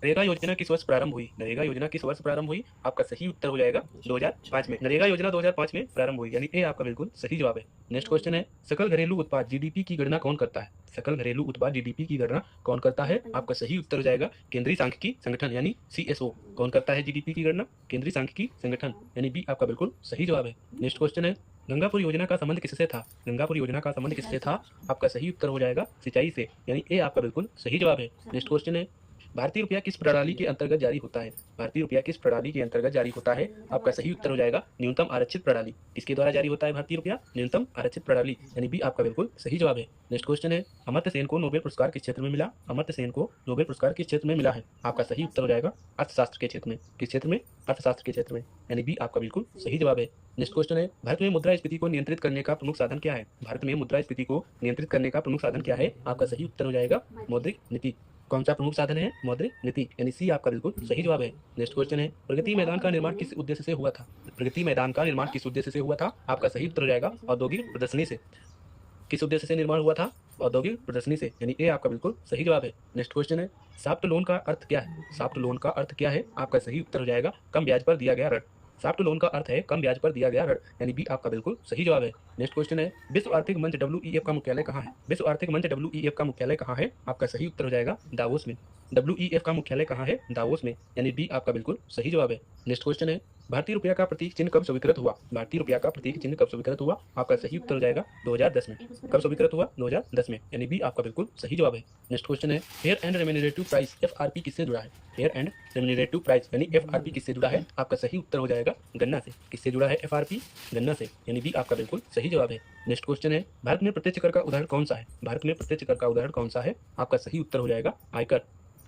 नरेगा योजना किस वर्ष प्रारंभ हुई? नरेगा योजना किस वर्ष प्रारंभ हुई? आपका सही उत्तर हो जाएगा 2005 में। नरेगा योजना 2005 में प्रारंभ हुई, यानी ए आपका बिल्कुल सही जवाब है। नेक्स्ट क्वेश्चन है, सकल घरेलू उत्पाद जीडीपी की गणना कौन करता है? सकल घरेलू उत्पाद जीडीपी की गणना कौन करता है? आपका सही उत्तर हो जाएगा केंद्रीय सांख्यिकी संगठन यानी सीएसओ। कौन करता है जीडीपी की गणना? केंद्रीय सांख्यिकी संगठन, यानी बी आपका बिल्कुल सही जवाब है। नेक्स्ट क्वेश्चन है, गंगापुर योजना का संबंध किससे था? गंगापुर योजना का संबंध किससे था? आपका सही उत्तर हो जाएगा सिंचाई से, यानी ए आपका बिल्कुल सही जवाब है। नेक्स्ट क्वेश्चन है, भारतीय रुपया किस प्रणाली के अंतर्गत जारी होता है? भारतीय रुपया किस प्रणाली के अंतर्गत जारी होता है? आपका सही उत्तर हो जाएगा न्यूनतम आरक्षित प्रणाली। किसके द्वारा जारी होता है भारतीय रुपया? न्यूनतम आरक्षित प्रणाली, यानी बी आपका बिल्कुल सही जवाब है। नेक्स्ट क्वेश्चन है, अमर्त्य सेन को नोबेल पुरस्कार किस क्षेत्र में मिला? अमर्त्य सेन को नोबेल पुरस्कार किस क्षेत्र में मिला है? आपका सही उत्तर हो जाएगा अर्थशास्त्र के क्षेत्र में। किस क्षेत्र में? अर्थशास्त्र के क्षेत्र में, यानी बी आपका बिल्कुल सही जवाब है। नेक्स्ट क्वेश्चन है, भारत में मुद्रास्फीति को नियंत्रित करने का प्रमुख साधन क्या है? भारत में मुद्रास्फीति को नियंत्रित करने का प्रमुख साधन क्या है? आपका सही उत्तर हो जाएगा मौद्रिक नीति। कौन सा प्रमुख साधन है? मौद्रिक नीति, यानी सी आपका बिल्कुल सही जवाब है। नेक्स्ट क्वेश्चन है, प्रगति मैदान का निर्माण किस उद्देश्य से हुआ था? प्रगति मैदान का निर्माण किस उद्देश्य से हुआ था? आपका सही उत्तर हो जाएगा औद्योगिक प्रदर्शनी से। किस उद्देश्य से निर्माण हुआ था? औद्योगिक प्रदर्शनी से, यानी ए आपका बिल्कुल सही जवाब है। नेक्स्ट क्वेश्चन है, सॉफ्ट लोन का अर्थ क्या है? सॉफ्ट लोन का अर्थ क्या है? आपका सही उत्तर हो जाएगा कम ब्याज पर दिया गया ऋण। सॉफ्ट लोन का अर्थ है कम ब्याज पर दिया गया ऋण, यानी बी आपका बिल्कुल सही जवाब है। नेक्स्ट क्वेश्चन है, विश्व आर्थिक मंच WEF का मुख्यालय कहाँ है? विश्व आर्थिक मंच WEF का मुख्यालय कहाँ है? आपका सही उत्तर हो जाएगा दावोस में। WEF का मुख्यालय कहाँ है? दावोस में, यानी बी आपका बिल्कुल सही जवाब है। नेक्स्ट क्वेश्चन है, भारतीय रुपया का प्रतीक चिन्ह कब स्वीकृत हुआ? भारतीय रुपया का प्रतीक चिन्ह कब स्वीकृत हुआ? आपका सही उत्तर हो जाएगा 2010 में। कब स्वीकृत हुआ? 2010 में, यानी बी आपका बिल्कुल सही जवाब है। नेक्स्ट क्वेश्चन है, fair and remunerative price FRP किससे जुड़ा है? फेयर एंड रेम्यूनरेटिव प्राइस यानी FRP किससे जुड़ा है? आपका सही उत्तर हो जाएगा गन्ना से। किससे जुड़ा है FRP? गन्ना से, यानी बी आपका बिल्कुल सही जवाब है। नेक्स्ट क्वेश्चन है, भारत में प्रत्यक्ष कर का उदाहरण कौन सा है? भारत में प्रत्यक्ष कर का उदाहरण कौन सा है? आपका सही उत्तर हो जाएगा आयकर।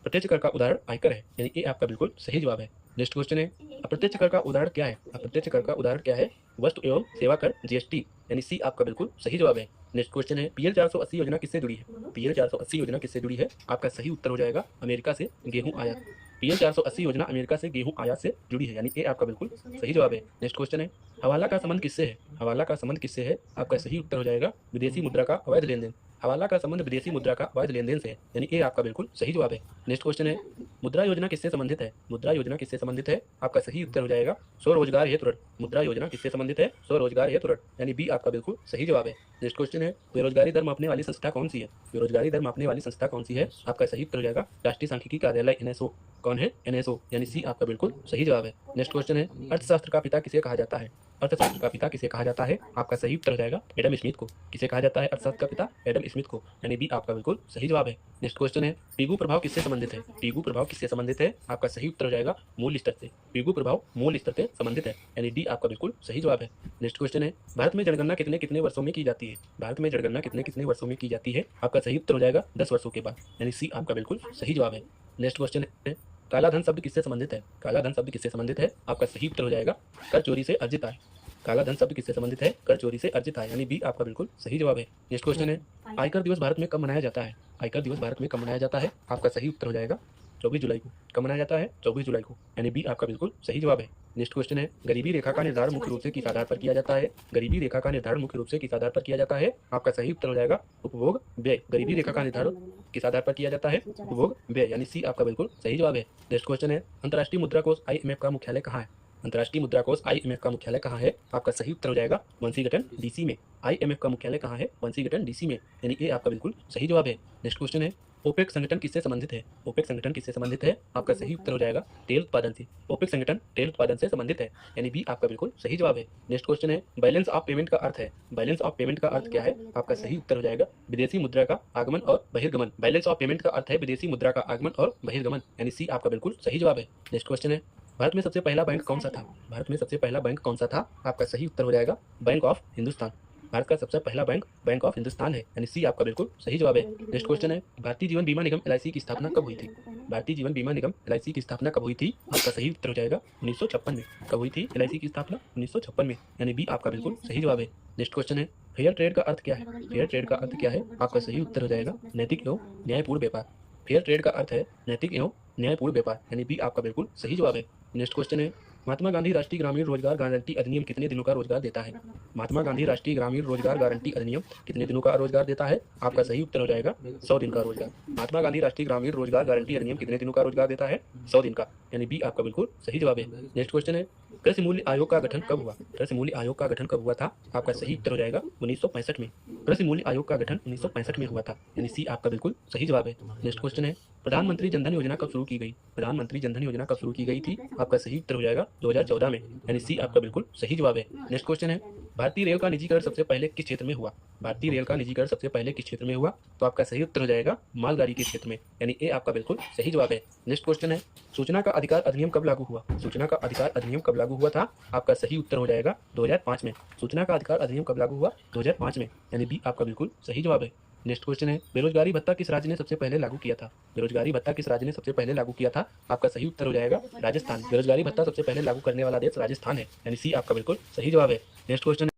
प्रत्यक्ष कर का उदाहरण आयकर है, यानी ए आपका बिल्कुल सही जवाब है। नेक्स्ट क्वेश्चन है, अप्रत्यक्ष कर का उदाहरण क्या है? अप्रत्यक्ष कर का उदाहरण क्या है? वस्तु एवं सेवा कर GST, यानी सी आपका बिल्कुल सही जवाब है। नेक्स्ट क्वेश्चन है, PL 480 योजना किससे जुड़ी है? PL 480 योजना किससे जुड़ी है? आपका सही उत्तर हो जाएगा अमेरिका से गेहूं आयात। PL 480 योजना अमेरिका से गेहूं आयात से जुड़ी है, यानी ए आपका बिल्कुल सही जवाब है। नेक्स्ट क्वेश्चन है, हवाला का संबंध किससे है? हवाला का संबंध किससे है? आपका सही उत्तर हो जाएगा विदेशी मुद्रा का अवैध लेन देन। हवाला का संबंध विदेशी मुद्रा का अवैध लेन देन से है, यानी ए आपका बिल्कुल सही जवाब है। नेक्स्ट क्वेश्चन है, मुद्रा योजना किससे संबंधित है? मुद्रा योजना किससे संबंधित है? आपका सही उत्तर हो जाएगा स्वरोजगार हेतु ऋण। मुद्रा योजना किससे संबंधित है? स्वरोजगार हेतु ऋण, यानी बी आपका बिल्कुल सही जवाब है। नेक्स्ट क्वेश्चन है, बेरोजगारी दर मापने वाली संस्था कौन सी है? बेरोजगारी दर मापने वाली संस्था कौन सी है? आपका सही उत्तर हो जाएगा राष्ट्रीय सांख्यिकी कार्यालय NSO। कौन है? NSO, यानी सी आपका बिल्कुल सही जवाब है। नेक्स्ट क्वेश्चन है, अर्थशास्त्र का पिता किसे कहा जाता है? अर्थशास्त्र का पिता किसे कहा जाता है? आपका सही उत्तर हो जाएगा एडम स्मिथ को। किसे कहा जाता है अर्थशास्त्र का पिता? एडम स्मिथ को, यानी बी आपका बिल्कुल सही जवाब है। नेक्स्ट क्वेश्चन है, पीगू प्रभाव किससे संबंधित है? पीगू प्रभाव किससे संबंधित है? आपका सही उत्तर हो जाएगा मूल स्तर से। पीगू प्रभाव मूल स्तर से संबंधित है, यानी डी आपका बिल्कुल सही जवाब है। नेक्स्ट क्वेश्चन है, भारत में जनगणना कितने कितने वर्षों में की जाती है? भारत में जनगणना कितने कितने वर्षों में की जाती है? आपका सही उत्तर हो जाएगा 10 वर्षों के बाद, यानी सी आपका बिल्कुल सही जवाब है। नेक्स्ट क्वेश्चन है, काला धन शब्द किससे संबंधित है? काला धन शब्द किससे संबंधित है? आपका सही उत्तर हो जाएगा कर चोरी से अर्जित आय। काला धन शब्द किससे संबंधित है? कर चोरी से अर्जित आय, यानी बी आपका बिल्कुल सही जवाब है। नेक्स्ट क्वेश्चन है, आयकर दिवस भारत में कब मनाया जाता है? आयकर दिवस भारत में कब मनाया जाता है? आपका सही उत्तर हो जाएगा 24 जुलाई को। कब मनाया जाता है? 24 जुलाई को, यानी बी आपका बिल्कुल सही जवाब है। नेक्स्ट क्वेश्चन है, गरीबी रेखा का निर्धारण मुख्य रूप से किस आधार पर किया जाता है? गरीबी रेखा का निर्धारण मुख्य रूप से किस आधार पर किया जाता है? आपका सही उत्तर हो जाएगा उपभोग व्यय। गरीबी रेखा का निर्धारण किस आधार पर किया जाता है? उपभोग व्यय, यानी सी आपका बिल्कुल सही जवाब है। नेक्स्ट क्वेश्चन है, अंतर्राष्ट्रीय मुद्रा कोष IMF का मुख्यालय कहाँ है? अंतर्राष्ट्रीय मुद्रा कोष IMF का मुख्यालय कहाँ है? आपका सही उत्तर हो जाएगा वंशीगटन DC में। IMF का मुख्यालय कहाँ है? वंशीगटन DC में, यानी ए आपका बिल्कुल सही जवाब है। नेक्स्ट क्वेश्चन है, ओपेक संगठन किससे संबंधित है? ओपेक संगठन किससे संबंधित है? आपका सही उत्तर हो जाएगा तेल उत्पादन से। ओपेक संगठन तेल उत्पादन से संबंधित है, यानी बी आपका बिल्कुल सही जवाब है। नेक्स्ट क्वेश्चन है, बैलेंस ऑफ पेमेंट का अर्थ है? बैलेंस ऑफ पेमेंट का अर्थ क्या है? आपका सही उत्तर हो जाएगा विदेशी मुद्रा का आगमन और बहिर्गमन। बैलेंस ऑफ पेमेंट का अर्थ है विदेशी मुद्रा का आगमन और बहिर्गमन, यानी सी आपका बिल्कुल सही जवाब है। नेक्स्ट क्वेश्चन है, भारत में सबसे पहला बैंक कौन सा था? भारत में सबसे पहला बैंक कौन सा था? आपका सही उत्तर हो जाएगा बैंक ऑफ हिंदुस्तान। भारत का सबसे पहला बैंक बैंक ऑफ हिंदुस्तान है, यानी सी आपका बिल्कुल सही जवाब है। नेक्स्ट क्वेश्चन है, भारतीय जीवन बीमा निगम LIC की स्थापना कब हुई थी? भारतीय जीवन बीमा निगम LIC की स्थापना कब हुई थी? आपका सही उत्तर हो जाएगा 1956 में। कब हुई थी LIC की स्थापना? 1956 में, यानी बी आपका बिल्कुल सही जवाब है। नेक्स्ट क्वेश्चन है, फेयर ट्रेड का अर्थ क्या है? फेयर ट्रेड का अर्थ क्या है? आपका सही उत्तर हो जाएगा नैतिक एवं न्यायपूर्ण व्यापार। फेयर ट्रेड का अर्थ है नैतिक एवं न्यायपूर्ण व्यापार, यानी बी आपका बिल्कुल सही जवाब है। नेक्स्ट क्वेश्चन है, महात्मा गांधी राष्ट्रीय ग्रामीण रोजगार गारंटी अधिनियम कितने दिनों का रोजगार देता है? महात्मा गांधी राष्ट्रीय ग्रामीण रोजगार गारंटी अधिनियम कितने दिनों का रोजगार देता है? आपका सही उत्तर हो जाएगा 100 दिन का रोजगार। महात्मा गांधी राष्ट्रीय ग्रामीण रोजगार गारंटी अधिनियम कितने दिनों का रोजगार देता है? 100 दिन का, यानी बी आपका बिल्कुल सही जवाब है। नेक्स्ट क्वेश्चन है, कृषि मूल्य आयोग का गठन कब हुआ? कृषि मूल्य आयोग का गठन कब हुआ था? आपका सही उत्तर हो जाएगा 1965 में। कृषि मूल्य आयोग का गठन 1965 में हुआ था, यानी सी आपका बिल्कुल सही जवाब है। नेक्स्ट क्वेश्चन है, प्रधानमंत्री जनधन योजना कब शुरू की गई? प्रधानमंत्री जनधन योजना कब शुरू की गई थी? आपका सही उत्तर हो जाएगा 2014 में, यानी सी आपका बिल्कुल सही जवाब है। नेक्स्ट क्वेश्चन है, भारतीय रेल का निजीकरण सबसे पहले किस क्षेत्र में हुआ? भारतीय रेल का निजीकरण सबसे पहले किस क्षेत्र में हुआ? तो आपका सही उत्तर हो जाएगा मालगाड़ी के क्षेत्र में, यानी ए आपका बिल्कुल सही जवाब है। नेक्स्ट क्वेश्चन है, सूचना का अधिकार अधिनियम कब लागू हुआ? सूचना का अधिकार अधिनियम कब लागू हुआ था? आपका सही उत्तर हो जाएगा 2005 में। सूचना का अधिकार अधिनियम कब लागू हुआ? 2005 में, यानी बी आपका बिल्कुल सही जवाब है। नेक्स्ट क्वेश्चन है, बेरोजगारी भत्ता किस राज्य ने सबसे पहले लागू किया था? बेरोजगारी भत्ता किस राज्य ने सबसे पहले लागू किया था? आपका सही उत्तर हो जाएगा राजस्थान। बेरोजगारी भत्ता सबसे पहले लागू करने वाला देश राजस्थान है, यानी सी आपका बिल्कुल सही जवाब है। Next question